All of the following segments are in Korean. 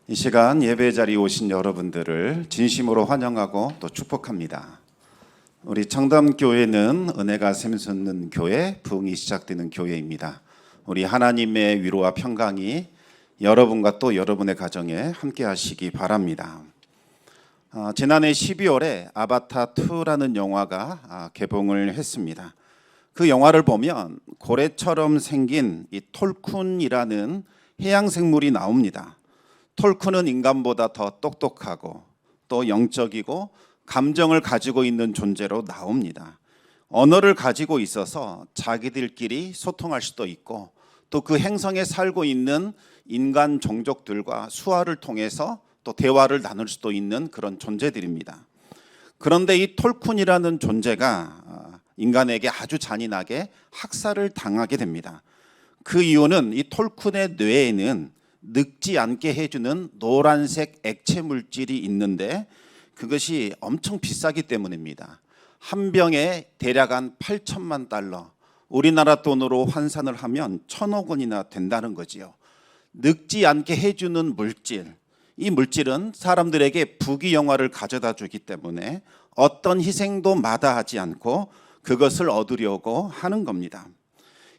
이 시간 예배 자리에 오신 여러분들을 진심으로 환영하고 또 축복합니다. 우리 청담교회는 은혜가 샘솟는 교회, 부흥이 시작되는 교회입니다. 우리 하나님의 위로와 평강이 여러분과 또 여러분의 가정에 함께 하시기 바랍니다. 지난해 12월에 아바타2라는 영화가 개봉을 했습니다. 그 영화를 보면 고래처럼 생긴 이 톨쿤이라는 해양 생물이 나옵니다. 톨쿤은 인간보다 더 똑똑하고 또 영적이고 감정을 가지고 있는 존재로 나옵니다. 언어를 가지고 있어서 자기들끼리 소통할 수도 있고 또 그 행성에 살고 있는 인간 종족들과 수화를 통해서 또 대화를 나눌 수도 있는 그런 존재들입니다. 그런데 이 톨쿤이라는 존재가 인간에게 아주 잔인하게 학살을 당하게 됩니다. 그 이유는 이 톨쿤의 뇌에는 늙지 않게 해주는 노란색 액체 물질이 있는데 그것이 엄청 비싸기 때문입니다. 한 병에 대략 한 8천만 달러, 우리나라 돈으로 환산을 하면 1,000억 원이나 된다는 거지요. 늙지 않게 해주는 물질, 이 물질은 사람들에게 부귀영화를 가져다 주기 때문에 어떤 희생도 마다하지 않고 그것을 얻으려고 하는 겁니다.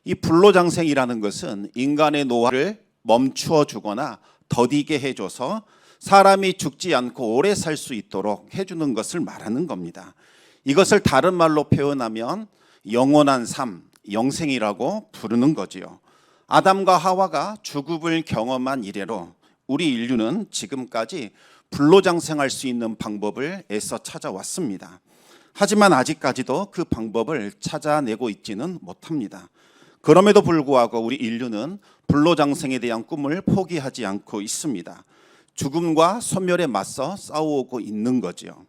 이 불로장생이라는 것은 인간의 노화를 멈추어 주거나 더디게 해줘서 사람이 죽지 않고 오래 살 수 있도록 해주는 것을 말하는 겁니다. 이것을 다른 말로 표현하면 영원한 삶, 영생이라고 부르는 거지요. 아담과 하와가 죽음을 경험한 이래로 우리 인류는 지금까지 불로장생할 수 있는 방법을 애써 찾아왔습니다. 하지만 아직까지도 그 방법을 찾아내고 있지는 못합니다. 그럼에도 불구하고 우리 인류는 불로장생에 대한 꿈을 포기하지 않고 있습니다. 죽음과 소멸에 맞서 싸우고 있는 거죠.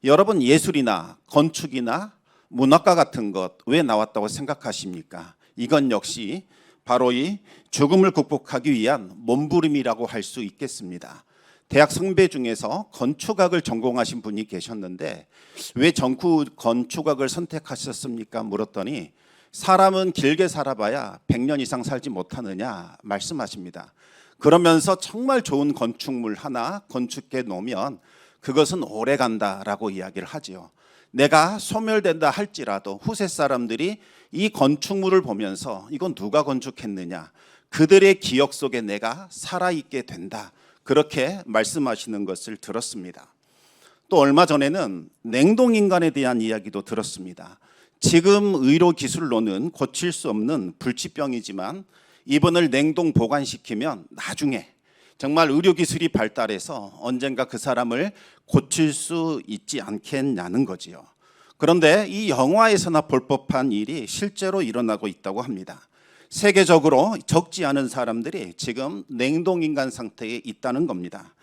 여러분, 예술이나 건축이나 문학과 같은 것 왜 나왔다고 생각하십니까? 이건 역시 바로 이 죽음을 극복하기 위한 몸부림이라고 할 수 있겠습니다. 대학 선배 중에서 건축학을 전공하신 분이 계셨는데 왜 건축학을 선택하셨습니까? 물었더니 사람은 길게 살아봐야 100년 이상 살지 못하느냐 말씀하십니다. 그러면서 정말 좋은 건축물 하나 건축해 놓으면 그것은 오래 간다라고 이야기를 하지요. 내가 소멸된다 할지라도 후세 사람들이 이 건축물을 보면서 이건 누가 건축했느냐, 그들의 기억 속에 내가 살아있게 된다, 그렇게 말씀하시는 것을 들었습니다. 또 얼마 전에는 냉동인간에 대한 이야기도 들었습니다. 지금 의료 기술로는 고칠 수 없는 불치병이지만 이번을 냉동 보관시키면 나중에 정말 의료 기술이 발달해서 언젠가 그 사람을 고칠 수 있지 않겠냐는 거지요. 그런데 이 영화에서나 볼 법한 일이 실제로 일어나고 있다고 합니다. 세계적으로 적지 않은 사람들이 지금 냉동인간 상태에 있다는 겁니다.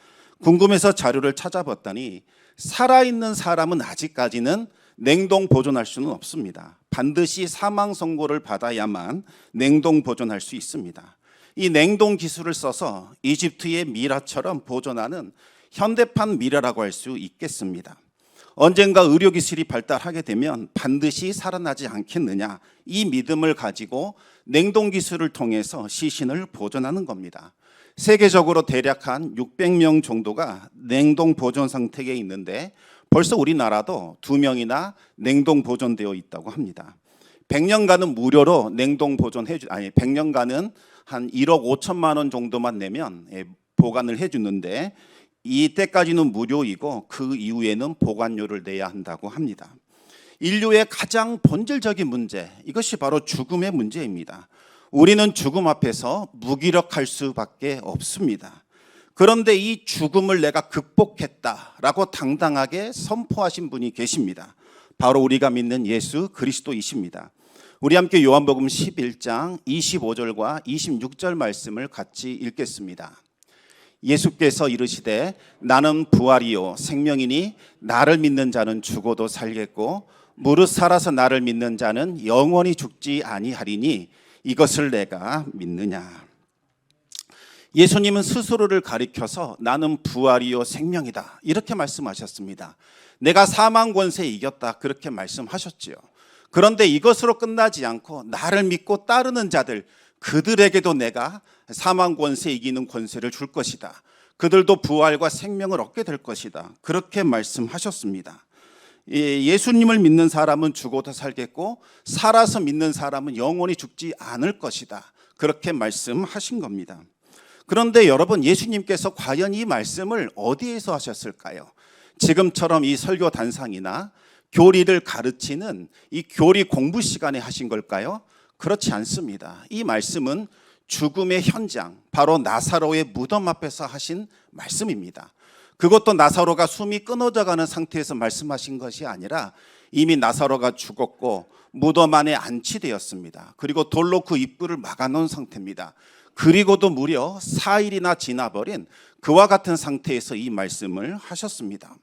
궁금해서 자료를 찾아봤더니 살아있는 사람은 아직까지는 냉동 보존할 수는 없습니다. 반드시 사망 선고를 받아야만 냉동 보존할 수 있습니다. 이 냉동 기술을 써서 이집트의 미라처럼 보존하는 현대판 미라라고 할 수 있겠습니다. 언젠가 의료 기술이 발달하게 되면 반드시 살아나지 않겠느냐, 이 믿음을 가지고 냉동 기술을 통해서 시신을 보존하는 겁니다. 세계적으로 대략 한 600명 정도가 냉동 보존 상태에 있는데 벌써 우리나라도 2명이나 냉동 보존되어 있다고 합니다. 100년간은 무료로 냉동 보존해 100년간은 한 1억 5천만 원 정도만 내면 보관을 해주는데 이때까지는 무료이고 그 이후에는 보관료를 내야 한다고 합니다. 인류의 가장 본질적인 문제, 이것이 바로 죽음의 문제입니다. 우리는 죽음 앞에서 무기력할 수밖에 없습니다. 그런데 이 죽음을 내가 극복했다라고 당당하게 선포하신 분이 계십니다. 바로 우리가 믿는 예수 그리스도이십니다. 우리 함께 요한복음 11장 25절과 26절 말씀을 같이 읽겠습니다. 예수께서 이르시되 나는 부활이요 생명이니 나를 믿는 자는 죽어도 살겠고 무릇 살아서 나를 믿는 자는 영원히 죽지 아니하리니 이것을 내가 믿느냐. 예수님은 스스로를 가리켜서 나는 부활이요 생명이다 이렇게 말씀하셨습니다. 내가 사망 권세에 이겼다 그렇게 말씀하셨지요. 그런데 이것으로 끝나지 않고 나를 믿고 따르는 자들, 그들에게도 내가 사망 권세 이기는 권세를 줄 것이다. 그들도 부활과 생명을 얻게 될 것이다. 그렇게 말씀하셨습니다. 예수님을 믿는 사람은 죽어도 살겠고 살아서 믿는 사람은 영원히 죽지 않을 것이다. 그렇게 말씀하신 겁니다. 그런데 여러분, 예수님께서 과연 이 말씀을 어디에서 하셨을까요? 지금처럼 이 설교 단상이나 교리를 가르치는 이 교리 공부 시간에 하신 걸까요? 그렇지 않습니다. 이 말씀은 죽음의 현장, 바로 나사로의 무덤 앞에서 하신 말씀입니다. 그것도 나사로가 숨이 끊어져 가는 상태에서 말씀하신 것이 아니라 이미 나사로가 죽었고 무덤 안에 안치되었습니다. 그리고 돌로 그 입구를 막아놓은 상태입니다. 그리고도 무려 4일이나 지나버린 그와 같은 상태에서 이 말씀을 하셨습니다.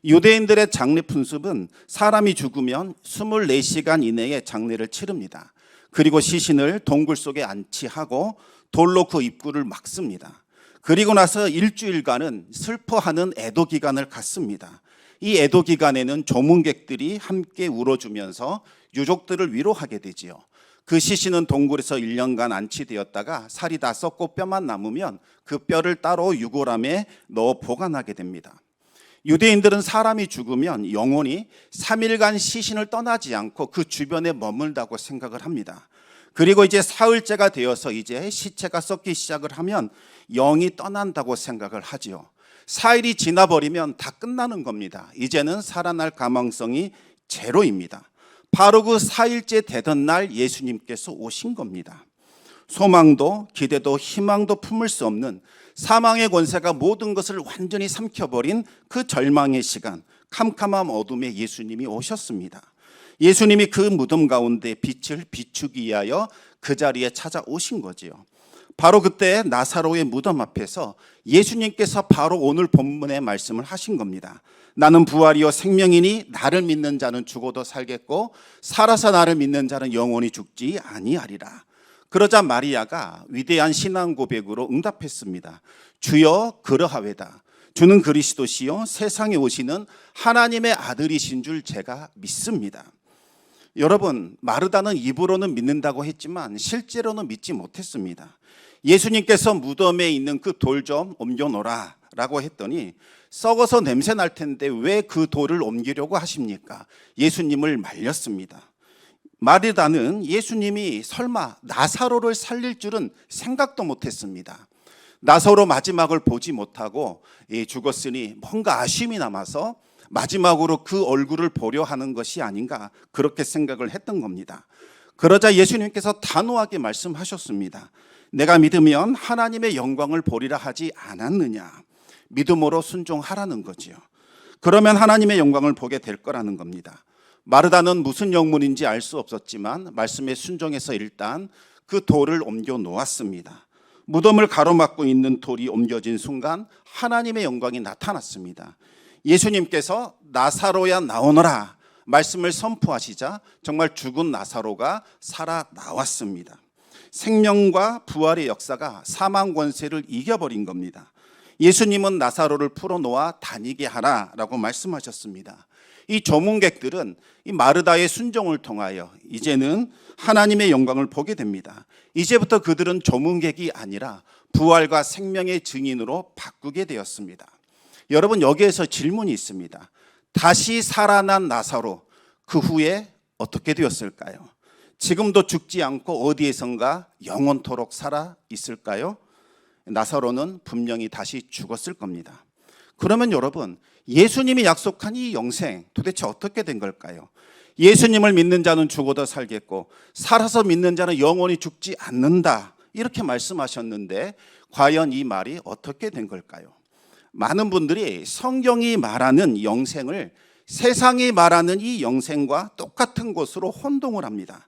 유대인들의 장례 풍습은 사람이 죽으면 24시간 이내에 장례를 치릅니다. 그리고 시신을 동굴 속에 안치하고 돌로 그 입구를 막습니다. 그리고 나서 일주일간은 슬퍼하는 애도 기간을 갖습니다. 이 애도 기간에는 조문객들이 함께 울어주면서 유족들을 위로하게 되지요. 그 시신은 동굴에서 1년간 안치되었다가 살이 다 썩고 뼈만 남으면 그 뼈를 따로 유골함에 넣어 보관하게 됩니다. 유대인들은 사람이 죽으면 영혼이 3일간 시신을 떠나지 않고 그 주변에 머물다고 생각을 합니다. 그리고 이제 사흘째가 되어서 이제 시체가 썩기 시작을 하면 영이 떠난다고 생각을 하지요. 4일이 지나버리면 다 끝나는 겁니다. 이제는 살아날 가망성이 제로입니다. 바로 그 4일째 되던 날 예수님께서 오신 겁니다. 소망도 기대도 희망도 품을 수 없는 사망의 권세가 모든 것을 완전히 삼켜버린 그 절망의 시간, 캄캄한 어둠에 예수님이 오셨습니다. 예수님이 그 무덤 가운데 빛을 비추기 위하여 그 자리에 찾아오신 거지요. 바로 그때 나사로의 무덤 앞에서 예수님께서 바로 오늘 본문의 말씀을 하신 겁니다. 나는 부활이요 생명이니 나를 믿는 자는 죽어도 살겠고 살아서 나를 믿는 자는 영원히 죽지 아니하리라. 그러자 마리아가 위대한 신앙 고백으로 응답했습니다. 주여 그러하외다. 주는 그리스도시요 세상에 오시는 하나님의 아들이신 줄 제가 믿습니다. 여러분, 마르다는 입으로는 믿는다고 했지만 실제로는 믿지 못했습니다. 예수님께서 무덤에 있는 그 돌 좀 옮겨놓으라 라고 했더니 썩어서 냄새 날 텐데 왜 그 돌을 옮기려고 하십니까? 예수님을 말렸습니다. 마르다는 예수님이 설마 나사로를 살릴 줄은 생각도 못했습니다. 나사로 마지막을 보지 못하고 죽었으니 뭔가 아쉬움이 남아서 마지막으로 그 얼굴을 보려 하는 것이 아닌가 그렇게 생각을 했던 겁니다. 그러자 예수님께서 단호하게 말씀하셨습니다. 내가 믿으면 하나님의 영광을 보리라 하지 않았느냐. 믿음으로 순종하라는 거지요. 그러면 하나님의 영광을 보게 될 거라는 겁니다. 마르다는 무슨 영문인지 알 수 없었지만 말씀에 순종해서 일단 그 돌을 옮겨 놓았습니다. 무덤을 가로막고 있는 돌이 옮겨진 순간 하나님의 영광이 나타났습니다. 예수님께서 나사로야 나오너라 말씀을 선포하시자 정말 죽은 나사로가 살아 나왔습니다. 생명과 부활의 역사가 사망 권세를 이겨버린 겁니다. 예수님은 나사로를 풀어놓아 다니게 하라라고 말씀하셨습니다. 이 조문객들은 이 마르다의 순종을 통하여 이제는 하나님의 영광을 보게 됩니다. 이제부터 그들은 조문객이 아니라 부활과 생명의 증인으로 바꾸게 되었습니다. 여러분, 여기에서 질문이 있습니다. 다시 살아난 나사로, 그 후에 어떻게 되었을까요? 지금도 죽지 않고 어디에선가 영원토록 살아 있을까요? 나사로는 분명히 다시 죽었을 겁니다. 그러면 여러분, 예수님이 약속한 이 영생 도대체 어떻게 된 걸까요? 예수님을 믿는 자는 죽어도 살겠고 살아서 믿는 자는 영원히 죽지 않는다 이렇게 말씀하셨는데 과연 이 말이 어떻게 된 걸까요? 많은 분들이 성경이 말하는 영생을 세상이 말하는 이 영생과 똑같은 것으로 혼동을 합니다.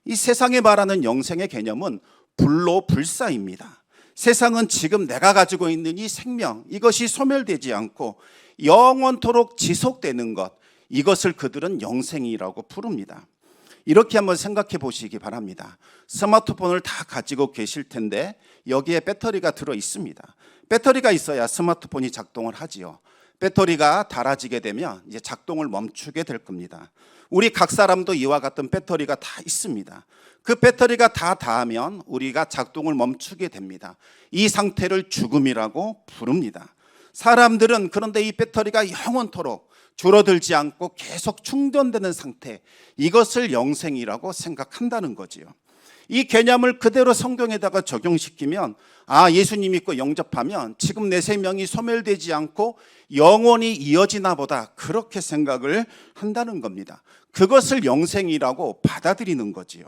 이 세상이 말하는 영생의 개념은 불로 불사입니다. 세상은 지금 내가 가지고 있는 이 생명, 이것이 소멸되지 않고 영원토록 지속되는 것, 이것을 그들은 영생이라고 부릅니다. 이렇게 한번 생각해 보시기 바랍니다. 스마트폰을 다 가지고 계실 텐데 여기에 배터리가 들어 있습니다. 배터리가 있어야 스마트폰이 작동을 하지요. 배터리가 닳아지게 되면 이제 작동을 멈추게 될 겁니다. 우리 각 사람도 이와 같은 배터리가 다 있습니다. 그 배터리가 다 닳으면 우리가 작동을 멈추게 됩니다. 이 상태를 죽음이라고 부릅니다. 사람들은 그런데 이 배터리가 영원토록 줄어들지 않고 계속 충전되는 상태, 이것을 영생이라고 생각한다는 거지요. 이 개념을 그대로 성경에다가 적용시키면, 예수님 믿고 영접하면 지금 내 생명이 소멸되지 않고 영원히 이어지나 보다, 그렇게 생각을 한다는 겁니다. 그것을 영생이라고 받아들이는 거지요.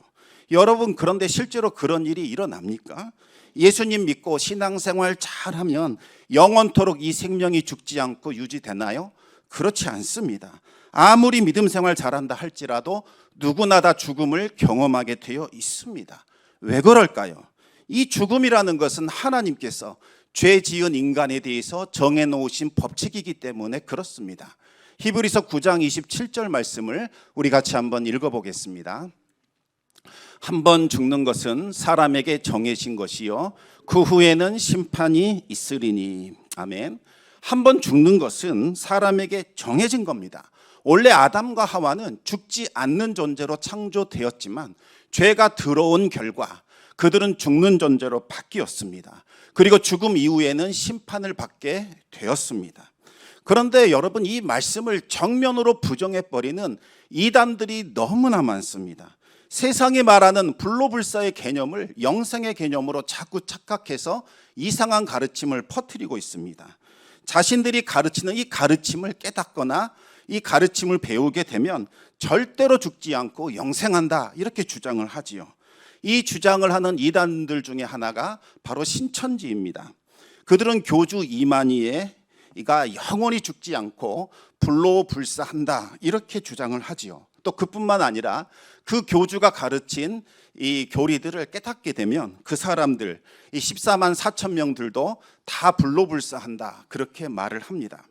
여러분, 그런데 실제로 그런 일이 일어납니까? 예수님 믿고 신앙생활 잘하면 영원토록 이 생명이 죽지 않고 유지되나요? 그렇지 않습니다. 아무리 믿음 생활 잘한다 할지라도 누구나 다 죽음을 경험하게 되어 있습니다. 왜 그럴까요? 이 죽음이라는 것은 하나님께서 죄 지은 인간에 대해서 정해놓으신 법칙이기 때문에 그렇습니다. 히브리서 9장 27절 말씀을 우리 같이 한번 읽어보겠습니다. 한 번 죽는 것은 사람에게 정해진 것이요 그 후에는 심판이 있으리니. 아멘. 한 번 죽는 것은 사람에게 정해진 겁니다. 원래 아담과 하와는 죽지 않는 존재로 창조되었지만 죄가 들어온 결과 그들은 죽는 존재로 바뀌었습니다. 그리고 죽음 이후에는 심판을 받게 되었습니다. 그런데 여러분, 이 말씀을 정면으로 부정해버리는 이단들이 너무나 많습니다. 세상이 말하는 불로불사의 개념을 영생의 개념으로 자꾸 착각해서 이상한 가르침을 퍼뜨리고 있습니다. 자신들이 가르치는 이 가르침을 깨닫거나 이 가르침을 배우게 되면 절대로 죽지 않고 영생한다, 이렇게 주장을 하지요. 이 주장을 하는 이단들 중에 하나가 바로 신천지입니다. 그들은 교주 이만희가 영원히 죽지 않고 불로불사한다, 이렇게 주장을 하지요. 또 그뿐만 아니라 그 교주가 가르친 이 교리들을 깨닫게 되면 그 사람들, 이 14만 4천 명들도 다 불로불사한다, 그렇게 말을 합니다.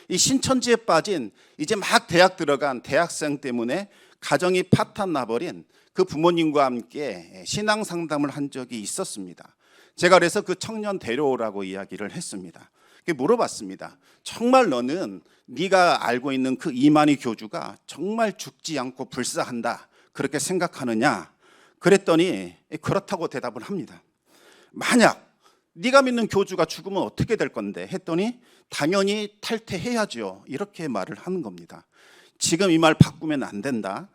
이 신천지에 빠진 이제 막 대학 들어간 대학생 때문에 가정이 파탄 나버린 그 부모님과 함께 신앙 상담을 한 적이 있었습니다. 제가 그래서 그 청년 데려오라고 이야기를 했습니다. 물어봤습니다. 정말 너는 네가 알고 있는 그 이만희 교주가 정말 죽지 않고 불사한다, 그렇게 생각하느냐? 그랬더니 그렇다고 대답을 합니다. 만약 네가 믿는 교주가 죽으면 어떻게 될 건데 했더니 당연히 탈퇴해야죠, 이렇게 말을 하는 겁니다. 지금 이 말 바꾸면 안 된다.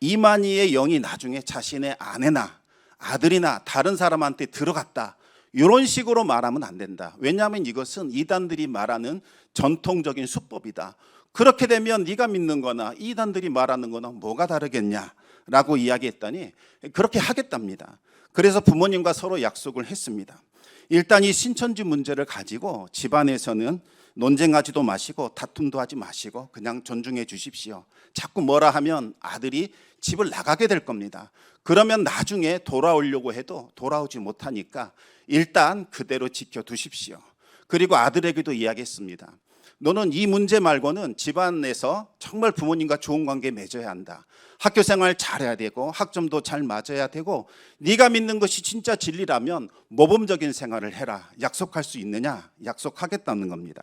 이만희의 영이 나중에 자신의 아내나 아들이나 다른 사람한테 들어갔다, 이런 식으로 말하면 안 된다. 왜냐하면 이것은 이단들이 말하는 전통적인 수법이다. 그렇게 되면 네가 믿는 거나 이단들이 말하는 거나 뭐가 다르겠냐라고 이야기했더니 그렇게 하겠답니다. 그래서 부모님과 서로 약속을 했습니다. 일단 이 신천지 문제를 가지고 집안에서는 논쟁하지도 마시고 다툼도 하지 마시고 그냥 존중해 주십시오. 자꾸 뭐라 하면 아들이 집을 나가게 될 겁니다. 그러면 나중에 돌아오려고 해도 돌아오지 못하니까 일단 그대로 지켜두십시오. 그리고 아들에게도 이야기했습니다. 너는 이 문제 말고는 집안에서 정말 부모님과 좋은 관계 맺어야 한다. 학교 생활 잘해야 되고 학점도 잘 맞아야 되고 네가 믿는 것이 진짜 진리라면 모범적인 생활을 해라. 약속할 수 있느냐? 약속하겠다는 겁니다.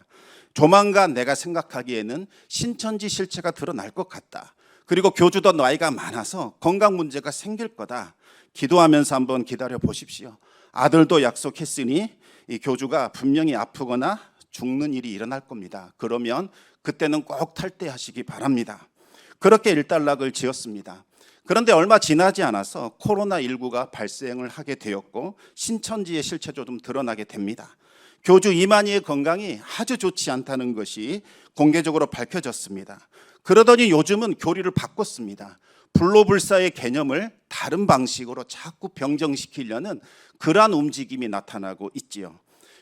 조만간 내가 생각하기에는 신천지 실체가 드러날 것 같다. 그리고 교주도 나이가 많아서 건강 문제가 생길 거다. 기도하면서 한번 기다려 보십시오. 아들도 약속했으니 이 교주가 분명히 아프거나 죽는 일이 일어날 겁니다. 그러면 그때는 꼭 탈퇴하시기 바랍니다. 그렇게 일단락을 지었습니다. 그런데 얼마 지나지 않아서 코로나19가 발생을 하게 되었고 신천지의 실체도 좀 드러나게 됩니다. 교주 이만희의 건강이 아주 좋지 않다는 것이 공개적으로 밝혀졌습니다. 그러더니 요즘은 교리를 바꿨습니다. 불로불사의 개념을 다른 방식으로 자꾸 병정시키려는 그러한 움직임이 나타나고 있지요.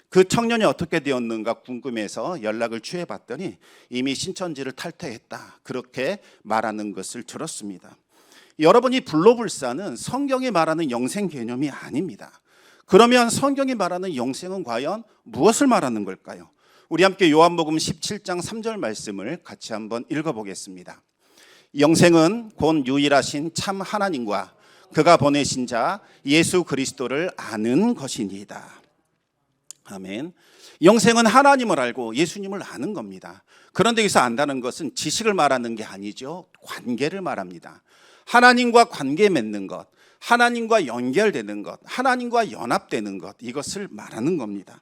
그 청년이 어떻게 되었는가 궁금해서 연락을 취해봤더니 이미 신천지를 탈퇴했다, 그렇게 말하는 것을 들었습니다. 여러분, 이 불로불사는 성경이 말하는 영생 개념이 아닙니다. 그러면 성경이 말하는 영생은 과연 무엇을 말하는 걸까요? 우리 함께 요한복음 17장 3절 말씀을 같이 한번 읽어보겠습니다. 영생은 곧 유일하신 참 하나님과 그가 보내신 자 예수 그리스도를 아는 것이니이다. 아멘. 영생은 하나님을 알고 예수님을 아는 겁니다. 그런데 여기서 안다는 것은 지식을 말하는 게 아니죠. 관계를 말합니다. 하나님과 관계 맺는 것, 하나님과 연결되는 것, 하나님과 연합되는 것, 이것을 말하는 겁니다.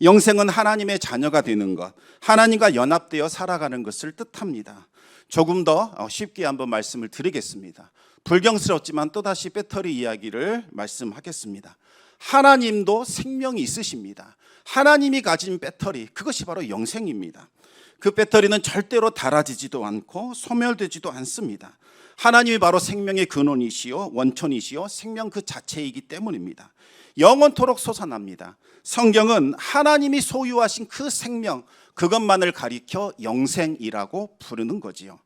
영생은 하나님의 자녀가 되는 것, 하나님과 연합되어 살아가는 것을 뜻합니다. 조금 더 쉽게 한번 말씀을 드리겠습니다. 불경스럽지만 또다시 배터리 이야기를 말씀하겠습니다. 하나님도 생명이 있으십니다. 하나님이 가진 배터리, 그것이 바로 영생입니다. 그 배터리는 절대로 닳아지지도 않고 소멸되지도 않습니다. 하나님이 바로 생명의 근원이시요 원천이시요 생명 그 자체이기 때문입니다. 영원토록 솟아납니다. 성경은 하나님이 소유하신 그 생명, 그것만을 가리켜 영생이라고 부르는 거지요.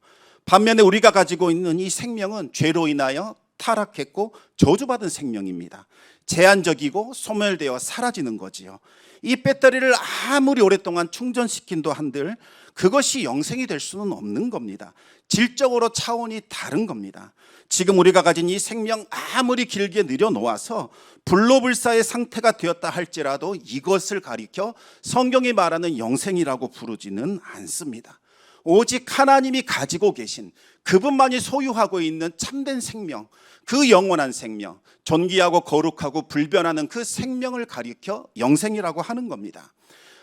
반면에 우리가 가지고 있는 이 생명은 죄로 인하여 타락했고 저주받은 생명입니다. 제한적이고 소멸되어 사라지는 거지요. 이 배터리를 아무리 오랫동안 충전시킨도 한들 그것이 영생이 될 수는 없는 겁니다. 질적으로 차원이 다른 겁니다. 지금 우리가 가진 이 생명 아무리 길게 늘여놓아서 불로불사의 상태가 되었다 할지라도 이것을 가리켜 성경이 말하는 영생이라고 부르지는 않습니다. 오직 하나님이 가지고 계신 그분만이 소유하고 있는 참된 생명, 그 영원한 생명, 존귀하고 거룩하고 불변하는 그 생명을 가리켜 영생이라고 하는 겁니다.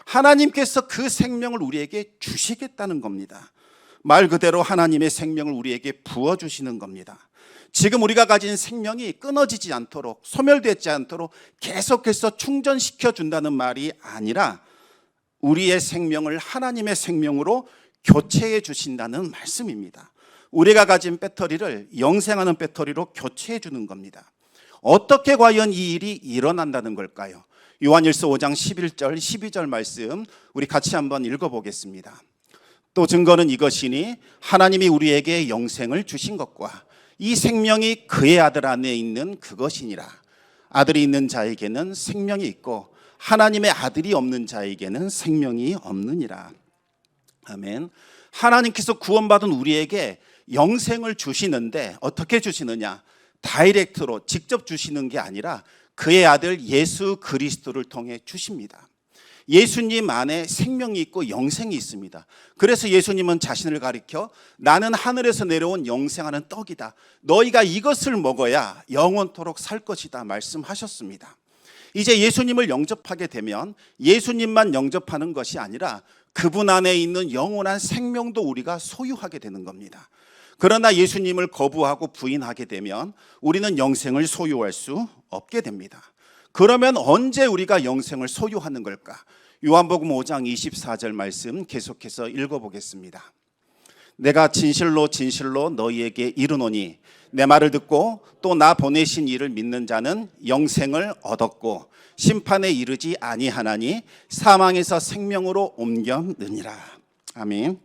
하나님께서 그 생명을 우리에게 주시겠다는 겁니다. 말 그대로 하나님의 생명을 우리에게 부어주시는 겁니다. 지금 우리가 가진 생명이 끊어지지 않도록 소멸되지 않도록 계속해서 충전시켜 준다는 말이 아니라 우리의 생명을 하나님의 생명으로 교체해 주신다는 말씀입니다. 우리가 가진 배터리를 영생하는 배터리로 교체해 주는 겁니다. 어떻게 과연 이 일이 일어난다는 걸까요? 요한일서 5장 11절 12절 말씀 우리 같이 한번 읽어보겠습니다. 또 증거는 이것이니 하나님이 우리에게 영생을 주신 것과 이 생명이 그의 아들 안에 있는 그것이니라. 아들이 있는 자에게는 생명이 있고 하나님의 아들이 없는 자에게는 생명이 없느니라. 아멘. 하나님께서 구원받은 우리에게 영생을 주시는데 어떻게 주시느냐? 다이렉트로 직접 주시는 게 아니라 그의 아들 예수 그리스도를 통해 주십니다. 예수님 안에 생명이 있고 영생이 있습니다. 그래서 예수님은 자신을 가리켜 나는 하늘에서 내려온 영생하는 떡이다. 너희가 이것을 먹어야 영원토록 살 것이다 말씀하셨습니다. 이제 예수님을 영접하게 되면 예수님만 영접하는 것이 아니라 그분 안에 있는 영원한 생명도 우리가 소유하게 되는 겁니다. 그러나 예수님을 거부하고 부인하게 되면 우리는 영생을 소유할 수 없게 됩니다. 그러면 언제 우리가 영생을 소유하는 걸까? 요한복음 5장 24절 말씀 계속해서 읽어보겠습니다. 내가 진실로 진실로 너희에게 이르노니 내 말을 듣고 또 나 보내신 이를 믿는 자는 영생을 얻었고 심판에 이르지 아니하나니 사망에서 생명으로 옮겼느니라. 아멘.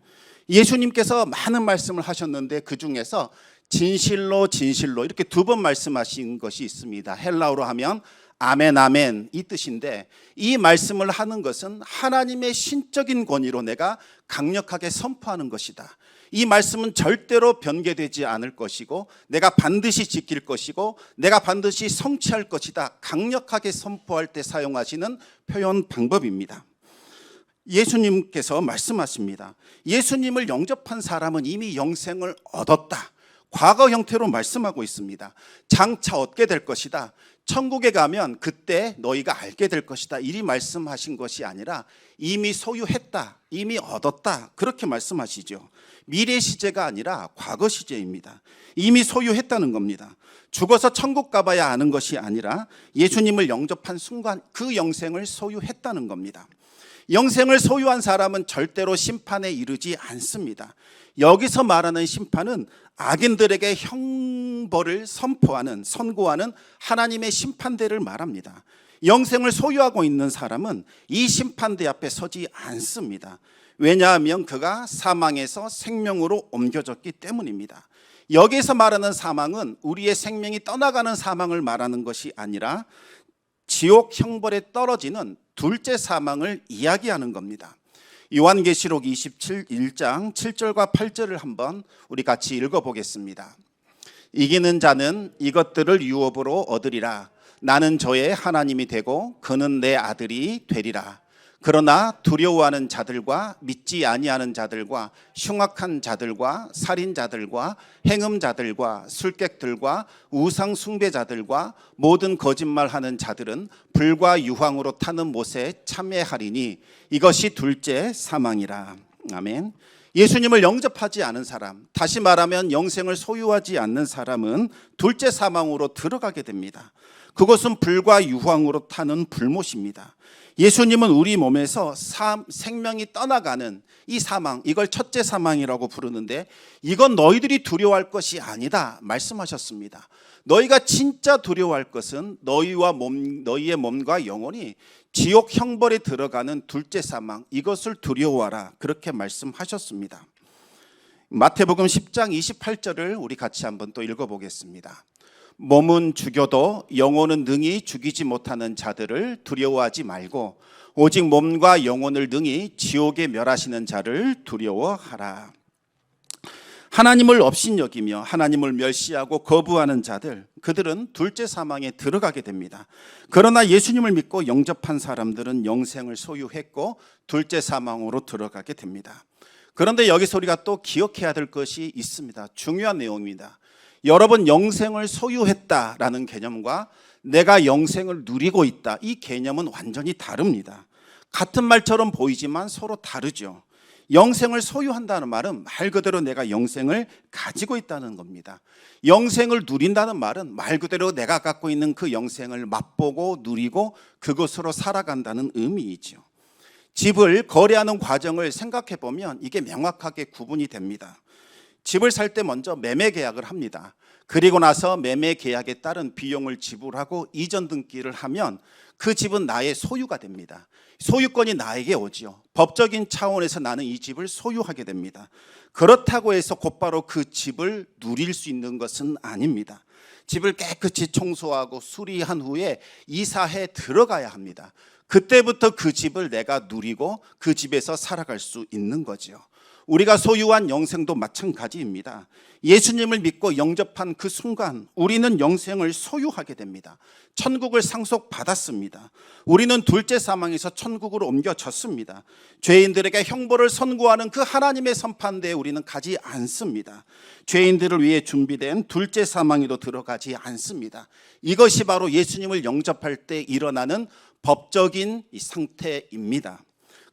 예수님께서 많은 말씀을 하셨는데 그중에서 진실로 진실로 이렇게 두 번 말씀하신 것이 있습니다. 헬라어로 하면 아멘 아멘 이 뜻인데 이 말씀을 하는 것은 하나님의 신적인 권위로 내가 강력하게 선포하는 것이다. 이 말씀은 절대로 변개되지 않을 것이고 내가 반드시 지킬 것이고 내가 반드시 성취할 것이다. 강력하게 선포할 때 사용하시는 표현 방법입니다. 예수님께서 말씀하십니다. 예수님을 영접한 사람은 이미 영생을 얻었다. 과거 형태로 말씀하고 있습니다. 장차 얻게 될 것이다. 천국에 가면 그때 너희가 알게 될 것이다. 이리 말씀하신 것이 아니라 이미 소유했다. 이미 얻었다. 그렇게 말씀하시죠. 미래 시제가 아니라 과거 시제입니다. 이미 소유했다는 겁니다. 죽어서 천국 가봐야 아는 것이 아니라 예수님을 영접한 순간 그 영생을 소유했다는 겁니다. 영생을 소유한 사람은 절대로 심판에 이르지 않습니다. 여기서 말하는 심판은 악인들에게 형벌을 선고하는 하나님의 심판대를 말합니다. 영생을 소유하고 있는 사람은 이 심판대 앞에 서지 않습니다. 왜냐하면 그가 사망에서 생명으로 옮겨졌기 때문입니다. 여기서 말하는 사망은 우리의 생명이 떠나가는 사망을 말하는 것이 아니라 지옥 형벌에 떨어지는 둘째 사망을 이야기하는 겁니다. 요한계시록 1장 7절과 8절을 한번 우리 같이 읽어보겠습니다. 이기는 자는 이것들을 유업으로 얻으리라. 나는 저의 하나님이 되고 그는 내 아들이 되리라. 그러나 두려워하는 자들과 믿지 아니하는 자들과 흉악한 자들과 살인자들과 행음자들과 술객들과 우상 숭배자들과 모든 거짓말하는 자들은 불과 유황으로 타는 못에 참여하리니 이것이 둘째 사망이라. 아멘. 예수님을 영접하지 않은 사람, 다시 말하면 영생을 소유하지 않는 사람은 둘째 사망으로 들어가게 됩니다. 그것은 불과 유황으로 타는 불못입니다. 예수님은 우리 몸에서 생명이 떠나가는 이 사망, 이걸 첫째 사망이라고 부르는데 이건 너희들이 두려워할 것이 아니다 말씀하셨습니다. 너희가 진짜 두려워할 것은 너희의 몸과 영혼이 지옥 형벌에 들어가는 둘째 사망, 이것을 두려워하라, 그렇게 말씀하셨습니다. 마태복음 10장 28절을 우리 같이 한번 또 읽어보겠습니다. 몸은 죽여도 영혼은 능히 죽이지 못하는 자들을 두려워하지 말고 오직 몸과 영혼을 능히 지옥에 멸하시는 자를 두려워하라. 하나님을 업신여기며 하나님을 멸시하고 거부하는 자들, 그들은 둘째 사망에 들어가게 됩니다. 그러나 예수님을 믿고 영접한 사람들은 영생을 소유했고 둘째 사망으로 들어가게 됩니다. 그런데 여기서 우리가 또 기억해야 될 것이 있습니다. 중요한 내용입니다. 여러분, 영생을 소유했다라는 개념과 내가 영생을 누리고 있다, 이 개념은 완전히 다릅니다. 같은 말처럼 보이지만 서로 다르죠. 영생을 소유한다는 말은 말 그대로 내가 영생을 가지고 있다는 겁니다. 영생을 누린다는 말은 말 그대로 내가 갖고 있는 그 영생을 맛보고 누리고 그것으로 살아간다는 의미이죠. 집을 거래하는 과정을 생각해 보면 이게 명확하게 구분이 됩니다. 집을 살 때 먼저 매매 계약을 합니다. 그리고 나서 매매 계약에 따른 비용을 지불하고 이전 등기를 하면 그 집은 나의 소유가 됩니다. 소유권이 나에게 오지요. 법적인 차원에서 나는 이 집을 소유하게 됩니다. 그렇다고 해서 곧바로 그 집을 누릴 수 있는 것은 아닙니다. 집을 깨끗이 청소하고 수리한 후에 이사해 들어가야 합니다. 그때부터 그 집을 내가 누리고 그 집에서 살아갈 수 있는 거죠. 우리가 소유한 영생도 마찬가지입니다. 예수님을 믿고 영접한 그 순간 우리는 영생을 소유하게 됩니다. 천국을 상속받았습니다. 우리는 둘째 사망에서 천국으로 옮겨졌습니다. 죄인들에게 형벌을 선고하는 그 하나님의 선판대에 우리는 가지 않습니다. 죄인들을 위해 준비된 둘째 사망에도 들어가지 않습니다. 이것이 바로 예수님을 영접할 때 일어나는 법적인 상태입니다.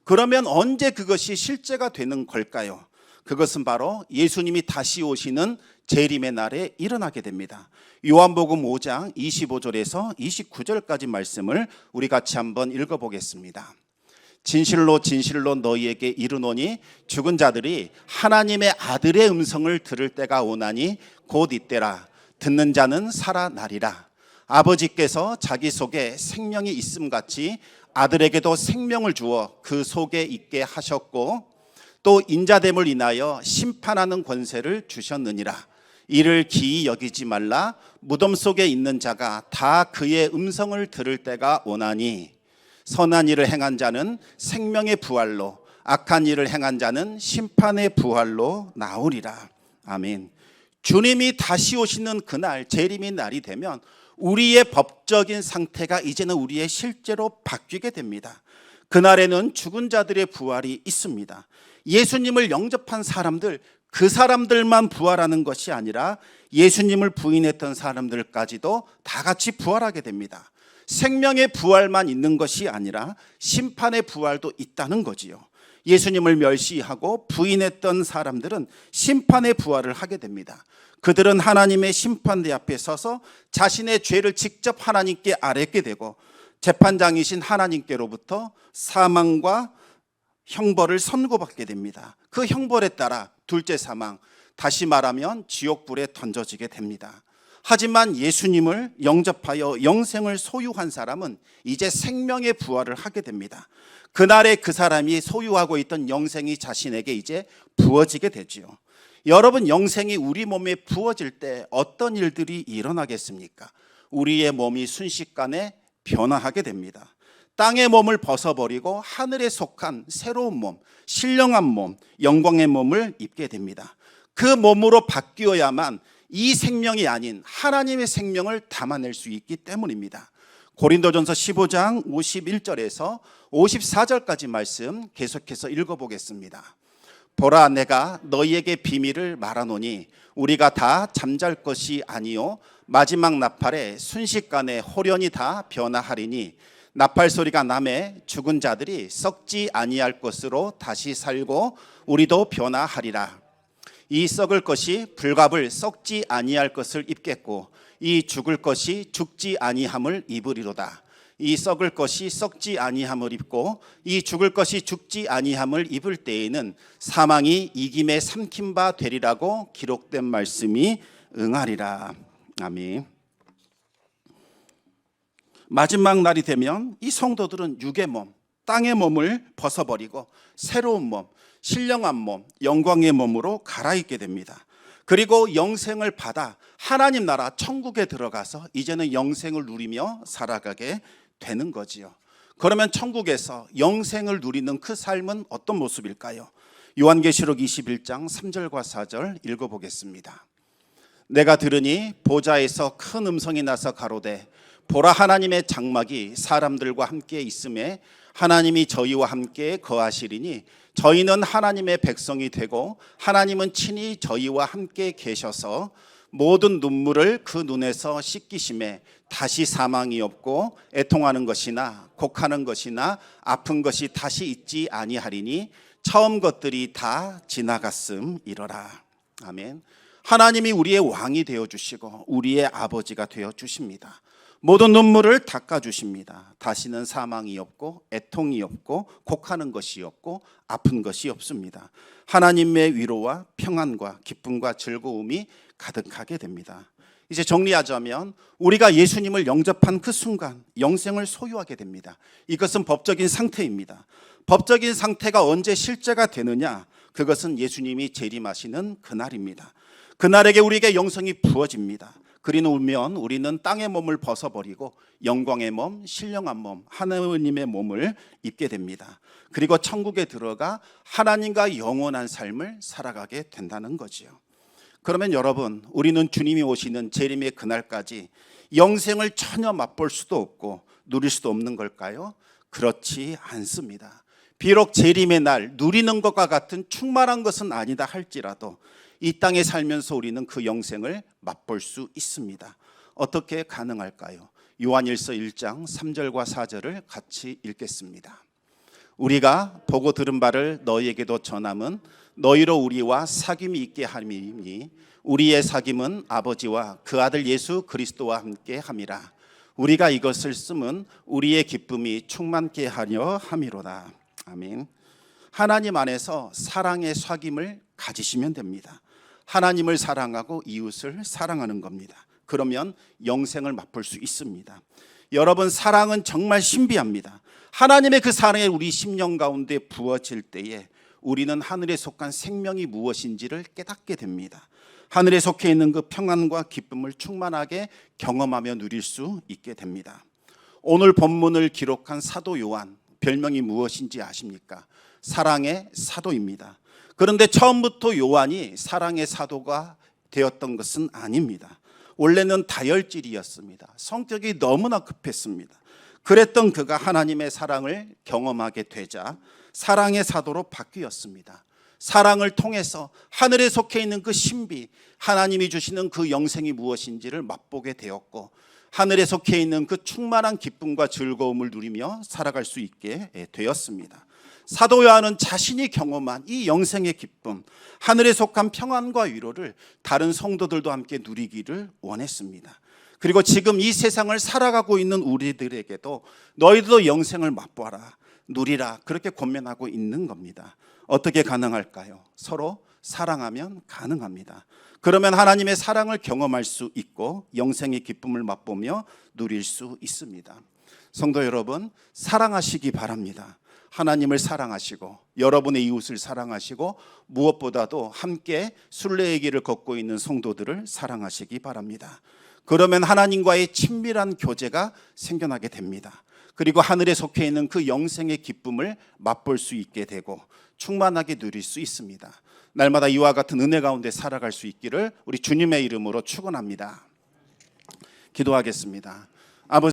그러면 언제 그것이 실제가 되는 걸까요? 그것은 바로 예수님이 다시 오시는 재림의 날에 일어나게 됩니다. 요한복음 5장 25절에서 29절까지 말씀을 우리 같이 한번 읽어보겠습니다. 진실로 진실로 너희에게 이르노니 죽은 자들이 하나님의 아들의 음성을 들을 때가 오나니 곧 이때라. 듣는 자는 살아나리라. 아버지께서 자기 속에 생명이 있음같이 아들에게도 생명을 주어 그 속에 있게 하셨고 또 인자됨을 인하여 심판하는 권세를 주셨느니라. 이를 기이 여기지 말라. 무덤 속에 있는 자가 다 그의 음성을 들을 때가 오나니 선한 일을 행한 자는 생명의 부활로 악한 일을 행한 자는 심판의 부활로 나오리라. 아멘. 주님이 다시 오시는 그날 재림의 날이 되면 우리의 법적인 상태가 이제는 우리의 실제로 바뀌게 됩니다. 그날에는 죽은 자들의 부활이 있습니다. 예수님을 영접한 사람들, 그 사람들만 부활하는 것이 아니라 예수님을 부인했던 사람들까지도 다 같이 부활하게 됩니다. 생명의 부활만 있는 것이 아니라 심판의 부활도 있다는 거지요. 예수님을 멸시하고 부인했던 사람들은 심판의 부활을 하게 됩니다. 그들은 하나님의 심판대 앞에 서서 자신의 죄를 직접 하나님께 아뢰게 되고 재판장이신 하나님께로부터 사망과 형벌을 선고받게 됩니다. 그 형벌에 따라 둘째 사망, 다시 말하면 지옥불에 던져지게 됩니다. 하지만 예수님을 영접하여 영생을 소유한 사람은 이제 생명의 부활을 하게 됩니다. 그날에 그 사람이 소유하고 있던 영생이 자신에게 이제 부어지게 되지요. 여러분, 영생이 우리 몸에 부어질 때 어떤 일들이 일어나겠습니까? 우리의 몸이 순식간에 변화하게 됩니다. 땅의 몸을 벗어버리고 하늘에 속한 새로운 몸, 신령한 몸, 영광의 몸을 입게 됩니다. 그 몸으로 바뀌어야만 이 생명이 아닌 하나님의 생명을 담아낼 수 있기 때문입니다. 고린도전서 15장 51절에서 54절까지 말씀 계속해서 읽어보겠습니다. 보라, 내가 너희에게 비밀을 말하노니 우리가 다 잠잘 것이 아니요 마지막 나팔에 순식간에 홀연히 다 변화하리니 나팔 소리가 나매 죽은 자들이 썩지 아니할 것으로 다시 살고 우리도 변화하리라. 이 썩을 것이 불갑을 썩지 아니할 것을 입겠고 이 죽을 것이 죽지 아니함을 입으리로다. 이 썩을 것이 썩지 아니함을 입고 이 죽을 것이 죽지 아니함을 입을 때에는 사망이 이김에 삼킨 바 되리라고 기록된 말씀이 응하리라. 아멘. 마지막 날이 되면 이 성도들은 육의 몸, 땅의 몸을 벗어버리고 새로운 몸, 신령한 몸, 영광의 몸으로 갈아입게 됩니다. 그리고 영생을 받아 하나님 나라 천국에 들어가서 이제는 영생을 누리며 살아가게 되는 거지요. 그러면 천국에서 영생을 누리는 그 삶은 어떤 모습일까요? 요한계시록 21장 3절과 4절 읽어보겠습니다. 내가 들으니 보좌에서 큰 음성이 나서 가로되 보라, 하나님의 장막이 사람들과 함께 있음에 하나님이 저희와 함께 거하시리니 저희는 하나님의 백성이 되고 하나님은 친히 저희와 함께 계셔서 모든 눈물을 그 눈에서 씻기심에 다시 사망이 없고 애통하는 것이나 곡하는 것이나 아픈 것이 다시 있지 아니하리니 처음 것들이 다 지나갔음이러라. 아멘. 하나님이 우리의 왕이 되어주시고 우리의 아버지가 되어주십니다. 모든 눈물을 닦아주십니다. 다시는 사망이 없고 애통이 없고 곡하는 것이 없고 아픈 것이 없습니다. 하나님의 위로와 평안과 기쁨과 즐거움이 가득하게 됩니다. 이제 정리하자면 우리가 예수님을 영접한 그 순간 영생을 소유하게 됩니다. 이것은 법적인 상태입니다. 법적인 상태가 언제 실제가 되느냐? 그것은 예수님이 재림하시는 그날입니다. 그날에게 우리에게 영생이 부어집니다. 그리면 우리는 땅의 몸을 벗어버리고 영광의 몸, 신령한 몸, 하나님의 몸을 입게 됩니다. 그리고 천국에 들어가 하나님과 영원한 삶을 살아가게 된다는 거지요. 그러면 여러분, 우리는 주님이 오시는 재림의 그날까지 영생을 전혀 맛볼 수도 없고 누릴 수도 없는 걸까요? 그렇지 않습니다. 비록 재림의 날 누리는 것과 같은 충만한 것은 아니다 할지라도 이 땅에 살면서 우리는 그 영생을 맛볼 수 있습니다. 어떻게 가능할까요? 요한일서 1장 3절과 4절을 같이 읽겠습니다. 우리가 보고 들은 바를 너희에게도 전함은 너희로 우리와 사귐이 있게 함이니 우리의 사귐은 아버지와 그 아들 예수 그리스도와 함께 함이라. 우리가 이것을 쓰면 우리의 기쁨이 충만케 하려 함이로다. 아멘. 하나님 안에서 사랑의 사귐을 가지시면 됩니다. 하나님을 사랑하고 이웃을 사랑하는 겁니다. 그러면 영생을 맛볼 수 있습니다. 여러분, 사랑은 정말 신비합니다. 하나님의 그 사랑이 우리 심령 가운데 부어질 때에 우리는 하늘에 속한 생명이 무엇인지를 깨닫게 됩니다. 하늘에 속해 있는 그 평안과 기쁨을 충만하게 경험하며 누릴 수 있게 됩니다. 오늘 본문을 기록한 사도 요한, 별명이 무엇인지 아십니까? 사랑의 사도입니다. 그런데 처음부터 요한이 사랑의 사도가 되었던 것은 아닙니다. 원래는 다혈질이었습니다. 성격이 너무나 급했습니다. 그랬던 그가 하나님의 사랑을 경험하게 되자 사랑의 사도로 바뀌었습니다. 사랑을 통해서 하늘에 속해 있는 그 신비, 하나님이 주시는 그 영생이 무엇인지를 맛보게 되었고 하늘에 속해 있는 그 충만한 기쁨과 즐거움을 누리며 살아갈 수 있게 되었습니다. 사도 요한은 자신이 경험한 이 영생의 기쁨, 하늘에 속한 평안과 위로를 다른 성도들도 함께 누리기를 원했습니다. 그리고 지금 이 세상을 살아가고 있는 우리들에게도 너희들도 영생을 맛보아라, 누리라, 그렇게 권면하고 있는 겁니다. 어떻게 가능할까요? 서로 사랑하면 가능합니다. 그러면 하나님의 사랑을 경험할 수 있고 영생의 기쁨을 맛보며 누릴 수 있습니다. 성도 여러분, 사랑하시기 바랍니다. 하나님을 사랑하시고 여러분의 이웃을 사랑하시고 무엇보다도 함께 순례의 길을 걷고 있는 성도들을 사랑하시기 바랍니다. 그러면 하나님과의 친밀한 교제가 생겨나게 됩니다. 그리고 하늘에 속해 있는 그 영생의 기쁨을 맛볼 수 있게 되고 충만하게 누릴 수 있습니다. 날마다 이와 같은 은혜 가운데 살아갈 수 있기를 우리 주님의 이름으로 축원합니다. 기도하겠습니다.